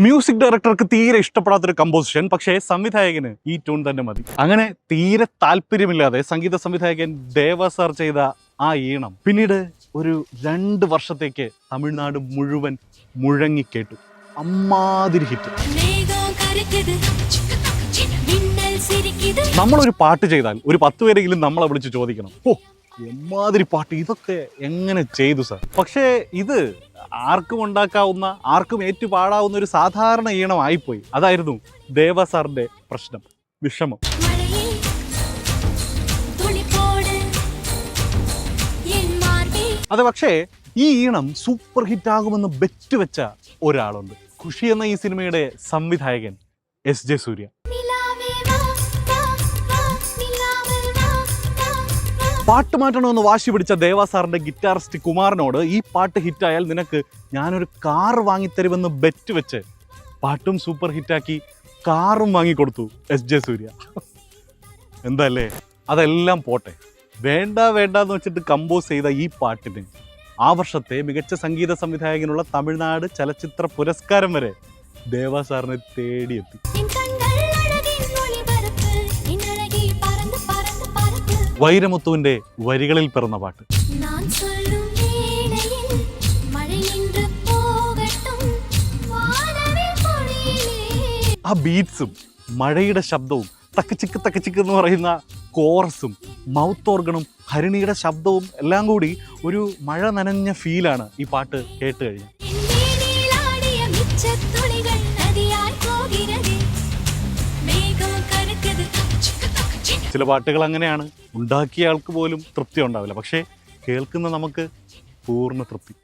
Music ഡയറക്ടർക്ക് തീരെ ഇഷ്ടപ്പെടാത്തൊരു composition, പക്ഷേ സംവിധായകന് ഈ ട്യൂൺ തന്നെ മതി. അങ്ങനെ തീരെ താല്പര്യമില്ലാതെ സംഗീത സംവിധായകൻ ദേവ സാർ ചെയ്ത ആ ഈണം പിന്നീട് ഒരു 2 വർഷത്തേക്ക് തമിഴ്നാട് മുഴുവൻ മുഴങ്ങിക്കേട്ടു. അമ്മാതിരി ഹിറ്റ്. നമ്മളൊരു പാട്ട് ചെയ്താൽ ഒരു 10 പേരെങ്കിലും നമ്മളെ വിളിച്ച് ചോദിക്കണം, ഓ എമ്മാതിരി പാട്ട്, ഇതൊക്കെ എങ്ങനെ ചെയ്തു സാർ? പക്ഷേ ഇത് ആർക്കും ഉണ്ടാക്കാവുന്ന, ആർക്കും ഏറ്റുപാടാവുന്ന ഒരു സാധാരണ ഈണമായിപ്പോയി. അതായിരുന്നു ദേവ സാറിന്റെ പ്രശ്നം, വിഷമം. അതെ, പക്ഷേ ഈ ഈണം സൂപ്പർ ഹിറ്റ് ആകുമെന്ന് ബെറ്റ് വെച്ച ഒരാളുണ്ട്. ഖുഷി എന്ന ഈ സിനിമയുടെ സംവിധായകൻ എസ്.ജെ. സൂര്യ. പാട്ട് മാറ്റണമെന്ന് വാശി പിടിച്ച ദേവ സാറിന്റെ ഗിറ്റാറിസ്റ്റ് കുമാറിനോട് ഈ പാട്ട് ഹിറ്റായാൽ നിനക്ക് ഞാനൊരു കാർ വാങ്ങിത്തരുമെന്ന് ബെറ്റ് വെച്ച് പാട്ടും സൂപ്പർ ഹിറ്റാക്കി കാറും വാങ്ങിക്കൊടുത്തു എസ്.ജെ. സൂര്യ. എന്തല്ലേ, അതെല്ലാം പോട്ടെ, വേണ്ടെന്ന് വെച്ചിട്ട് കമ്പോസ് ചെയ്ത ഈ പാട്ടിന് ആ വർഷത്തെ മികച്ച സംഗീത സംവിധായകനുള്ള തമിഴ്നാട് ചലച്ചിത്ര പുരസ്കാരം വരെ ദേവ സാറിനെ തേടിയെത്തി. വൈരമുത്തുവിന്റെ വരികളിൽ പിറന്ന പാട്ട്. ആ ബീറ്റ്സും മഴയുടെ ശബ്ദവും തക്കച്ചിക്ക് എന്ന് പറയുന്ന കോറസും മൗത്ത് ഓർഗണും ഹരിണിയുടെ ശബ്ദവും എല്ലാം കൂടി ഒരു മഴ നനഞ്ഞ ഫീലാണ് ഈ പാട്ട് കേട്ട് കഴിഞ്ഞാൽ. ചില പാട്ടുകൾ അങ്ങനെയാണ്, ഉണ്ടാക്കിയ ആൾക്ക് പോലും തൃപ്തി ഉണ്ടാവില്ല, പക്ഷേ കേൾക്കുന്ന നമുക്ക് പൂർണ്ണ തൃപ്തി.